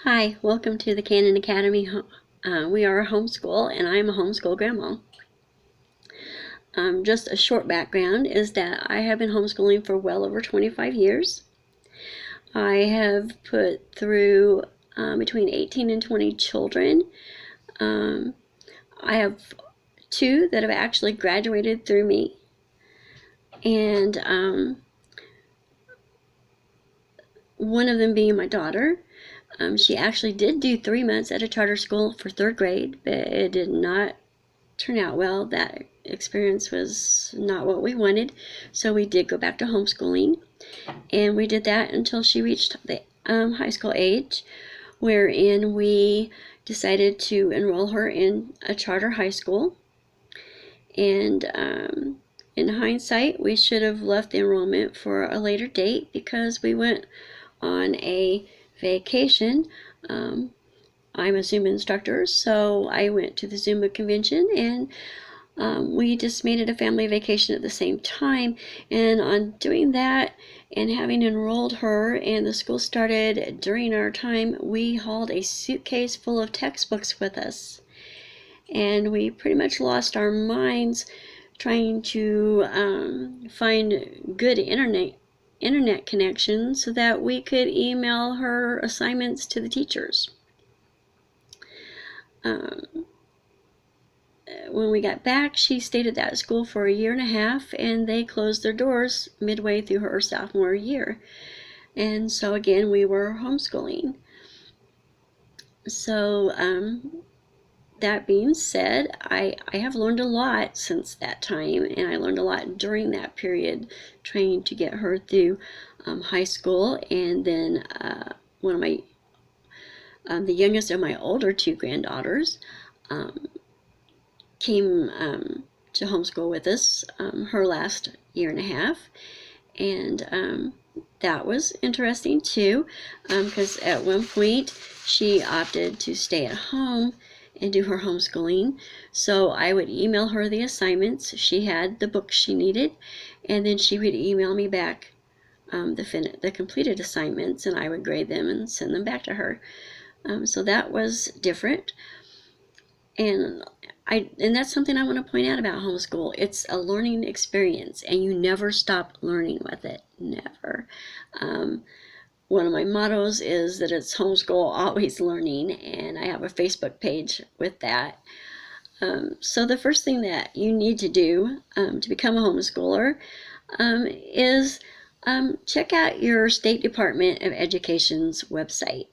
Hi, welcome to the Canon Academy. We are a homeschool, and I'm a homeschool grandma. Just a short background is that I have been homeschooling for well over 25 years. I have put through between 18 and 20 children. I have two that have actually graduated through me, and one of them being my daughter. She actually did do 3 months at a charter school for 3rd grade, but it did not turn out well. That experience was not what we wanted, so we did go back to homeschooling, and we did that until she reached the high school age, wherein we decided to enroll her in a charter high school. And in hindsight, we should have left the enrollment for a later date because we went on a vacation. I'm a Zumba instructor, so I went to the Zumba convention, and we just made it a family vacation at the same time. And on doing that and having enrolled her and the school started during our time, we hauled a suitcase full of textbooks with us. And we pretty much lost our minds trying to find good internet connection so that we could email her assignments to the teachers. When we got back, she stayed at that school for a year and a half, and they closed their doors midway through her sophomore year. And so again, we were homeschooling. So that being said, I have learned a lot since that time, and I learned a lot during that period trying to get her through high school. And then one of my the youngest of my older two granddaughters came to homeschool with us her last year and a half, and that was interesting too, because at one point she opted to stay at home and do her homeschooling. So I would email her the assignments. She had the books she needed, and then she would email me back the completed assignments, and I would grade them and send them back to her. So that was different. And that's something I want to point out about homeschool. It's a learning experience, and you never stop learning with it. Never. One of my mottos is that it's homeschool, always learning, and I have a Facebook page with that. So the first thing that you need to do to become a homeschooler is check out your State Department of Education's website.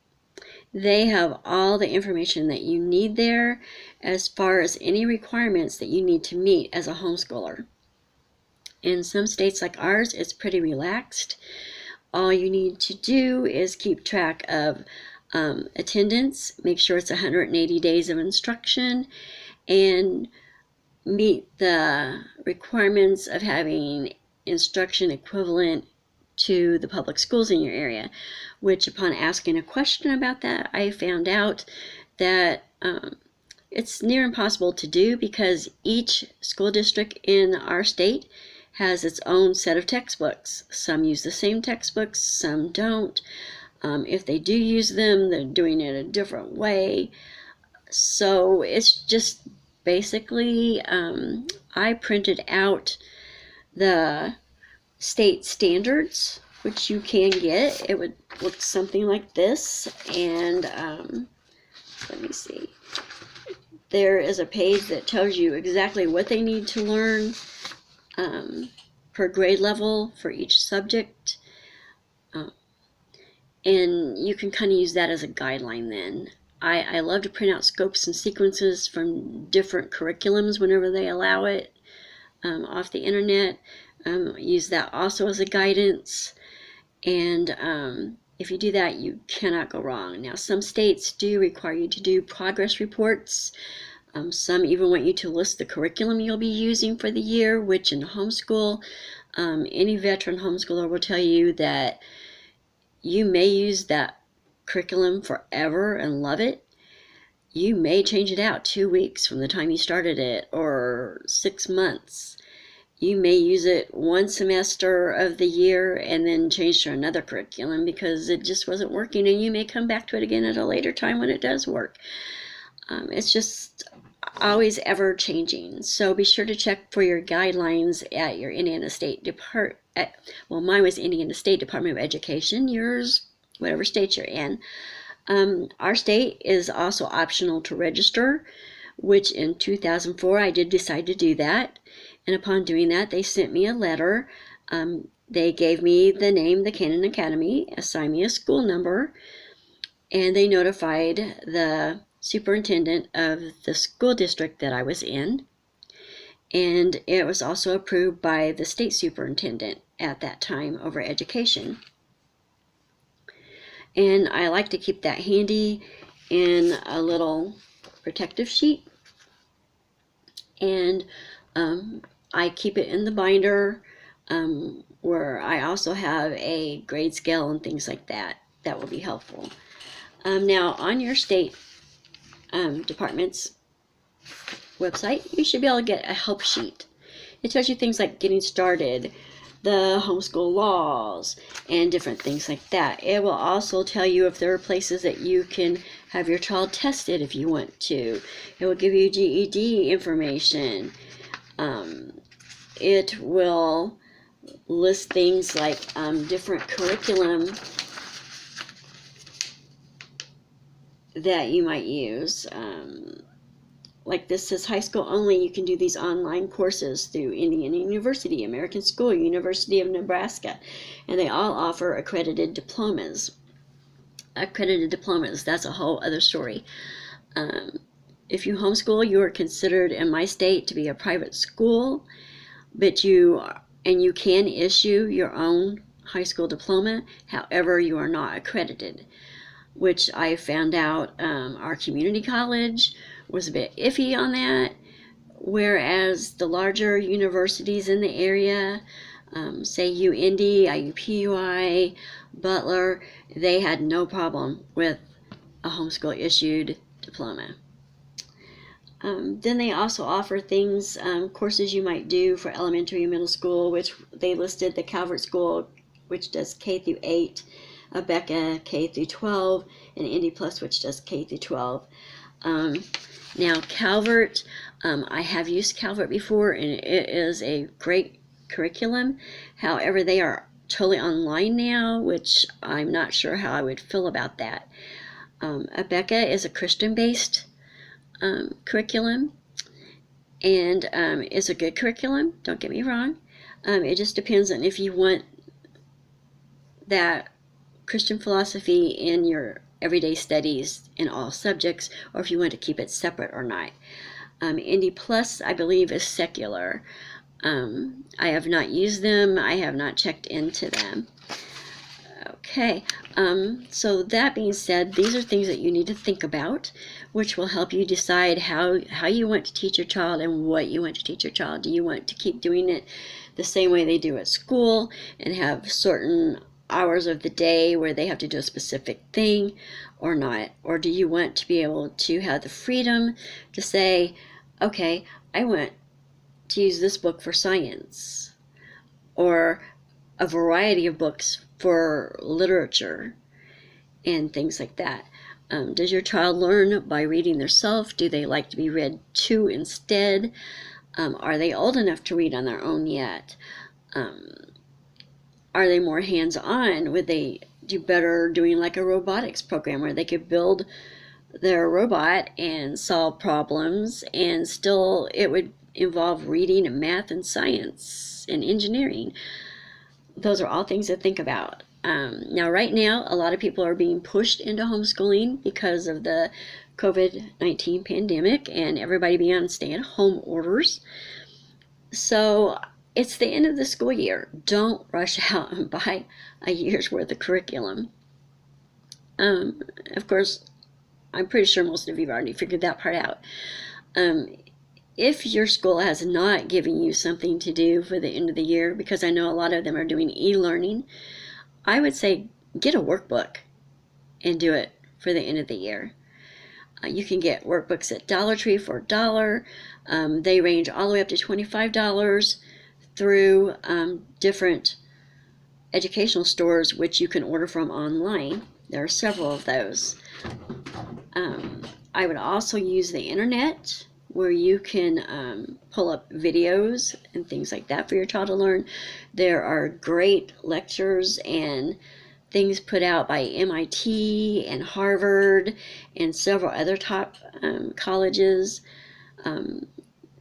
They have all the information that you need there as far as any requirements that you need to meet as a homeschooler. In some states like ours, it's pretty relaxed. All you need to do is keep track of attendance, make sure it's 180 days of instruction, and meet the requirements of having instruction equivalent to the public schools in your area, which upon asking a question about that, I found out that it's near impossible to do because each school district in our state has its own set of textbooks. Some use the same textbooks, some don't. If they do use them, they're doing it a different way. So it's just basically, I printed out the state standards, which you can get. It would look something like this, and let me see. There is a page that tells you exactly what they need to learn per grade level for each subject, and you can kind of use that as a guideline then. I love to print out scopes and sequences from different curriculums whenever they allow it off the internet. Use that also as a guidance, and if you do that, you cannot go wrong. Now, some states do require you to do progress reports. Some even want you to list the curriculum you'll be using for the year, which in homeschool, any veteran homeschooler will tell you that you may use that curriculum forever and love it. You may change it out 2 weeks from the time you started it, or 6 months. you may use it one semester of the year and then change to another curriculum because it just wasn't working, and you may come back to it again at a later time when it does work. It's just always ever changing. So be sure to check for your guidelines at your Indiana State Department. Well, mine was Indiana State Department of Education. Yours, whatever state you're in. Our state is also optional to register, which in 2004 I did decide to do that. And upon doing that, they sent me a letter. They gave me the name, the Cannon Academy, assigned me a school number, and they notified the superintendent of the school district that I was in. And it was also approved by the state superintendent at that time over education. And I like to keep that handy in a little protective sheet. And I keep it in the binder where I also have a grade scale and things like that. That will be helpful. Now, on your state department's website, you should be able to get a help sheet. It tells you things like getting started, the homeschool laws, and different things like that. It will also tell you if there are places that you can have your child tested if you want to. It will give you GED information. It will list things like different curriculum that you might use. Like this says high school only, you can do these online courses through Indiana University, American School, University of Nebraska, and they all offer accredited diplomas. Accredited diplomas, that's a whole other story. If you homeschool, you are considered in my state to be a private school, but you can issue your own high school diploma. However, you are not accredited, which I found out our community college was a bit iffy on that, whereas the larger universities in the area, say UIndy, IUPUI, Butler, they had no problem with a homeschool issued diploma. Then they also offer things, courses you might do for elementary and middle school, which they listed the Calvert School, which does K through 8, Becca K through 12, and Indy Plus, which does K through 12. Now Calvert, I have used Calvert before, and it is a great curriculum. However, they are totally online now, which I'm not sure how I would feel about that. Becca is a Christian-based curriculum, and it's a good curriculum, don't get me wrong. It just depends on if you want that Christian philosophy in your everyday studies in all subjects, or if you want to keep it separate or not. Indy Plus, I believe, is secular. I have not used them. I have not checked into them. Okay, so that being said, these are things that you need to think about, which will help you decide how you want to teach your child and what you want to teach your child. Do you want to keep doing it the same way they do at school and have certain hours of the day where they have to do a specific thing or not? Or do you want to be able to have the freedom to say, okay, I want to use this book for science, or a variety of books for literature and things like that? Does your child learn by reading themselves? Do they like to be read to instead? Are they old enough to read on their own yet? Are they more hands-on? Would they do better doing like a robotics program where they could build their robot and solve problems, and still it would involve reading and math and science and engineering? Those are all things to think about. Now, right now, a lot of people are being pushed into homeschooling because of the COVID-19 pandemic and everybody being on stay-at-home orders. So it's the end of the school year. Don't rush out and buy a year's worth of curriculum. Of course, I'm pretty sure most of you have already figured that part out. If your school has not given you something to do for the end of the year, because I know a lot of them are doing e-learning, I would say get a workbook and do it for the end of the year. You can get workbooks at Dollar Tree for $1. They range all the way up to $25 through different educational stores which you can order from online. There are several of those. I would also use the internet, where you can pull up videos and things like that for your child to learn. There are great lectures and things put out by MIT and Harvard and several other top colleges.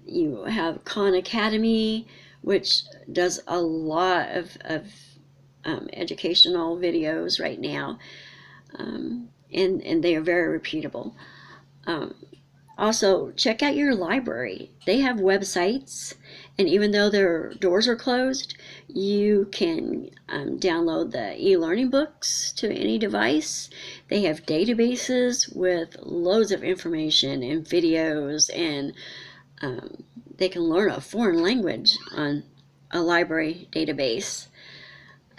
You have Khan Academy, which does a lot of educational videos right now, and they are very reputable. Also, check out your library. They have websites, and even though their doors are closed, you can download the e-learning books to any device. They have databases with loads of information and videos, and they can learn a foreign language on a library database.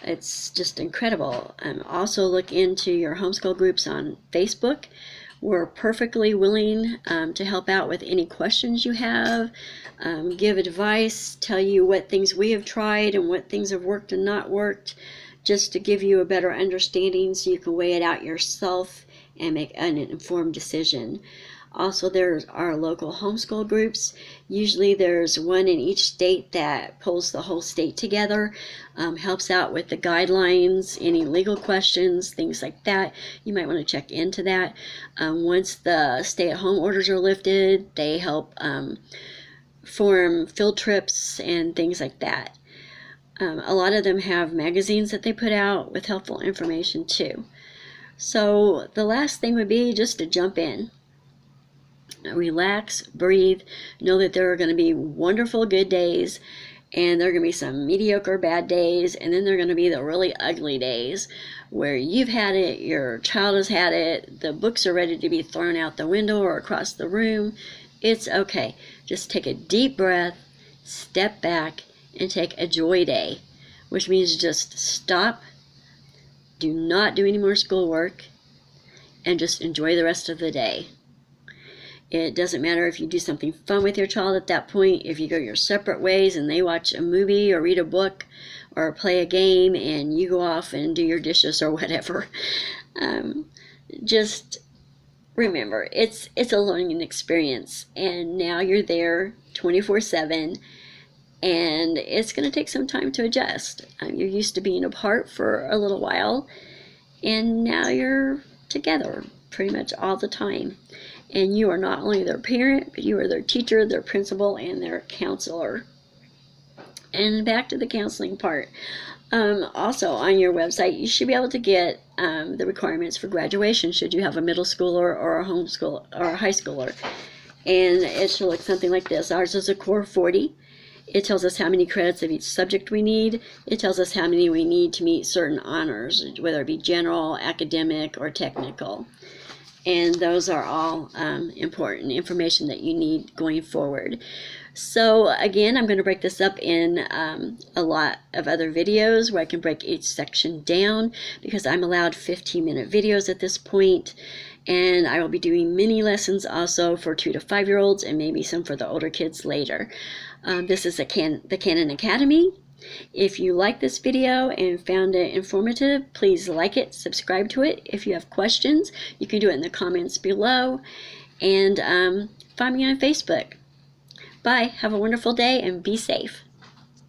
It's just incredible. Also look into your homeschool groups on Facebook. We're perfectly willing to help out with any questions you have, give advice, tell you what things we have tried and what things have worked and not worked, just to give you a better understanding so you can weigh it out yourself and make an informed decision. Also, there are local homeschool groups. Usually there's one in each state that pulls the whole state together, helps out with the guidelines, any legal questions, things like that. You might want to check into that. Once the stay-at-home orders are lifted, they help form field trips and things like that. A lot of them have magazines that they put out with helpful information too. So the last thing would be just to jump in. Relax, breathe, know that there are going to be wonderful good days, and there are going to be some mediocre bad days, and then there are going to be the really ugly days where you've had it, your child has had it, the books are ready to be thrown out the window or across the room. It's okay. Just take a deep breath, step back, and take a joy day, which means just stop, do not do any more schoolwork, and just enjoy the rest of the day. It doesn't matter if you do something fun with your child at that point, if you go your separate ways and they watch a movie or read a book or play a game and you go off and do your dishes or whatever. Just remember, it's a learning experience, and now you're there 24/7, and it's going to take some time to adjust. You're used to being apart for a little while, and now you're together pretty much all the time. And you are not only their parent, but you are their teacher, their principal, and their counselor. And back to the counseling part. Also, on your website, you should be able to get the requirements for graduation should you have a middle schooler or a homeschool or a high schooler. And it should look something like this. Ours is a core 40. It tells us how many credits of each subject we need. It tells us how many we need to meet certain honors, whether it be general, academic, or technical. And those are all important information that you need going forward. So again, I'm going to break this up in a lot of other videos where I can break each section down, because I'm allowed 15-minute videos at this point. And I will be doing mini lessons also for 2 to 5-year-olds and maybe some for the older kids later. This is the Canon Academy. If you like this video and found it informative, please like it, subscribe to it. If you have questions, you can do it in the comments below, and find me on Facebook. Bye. Have a wonderful day and be safe.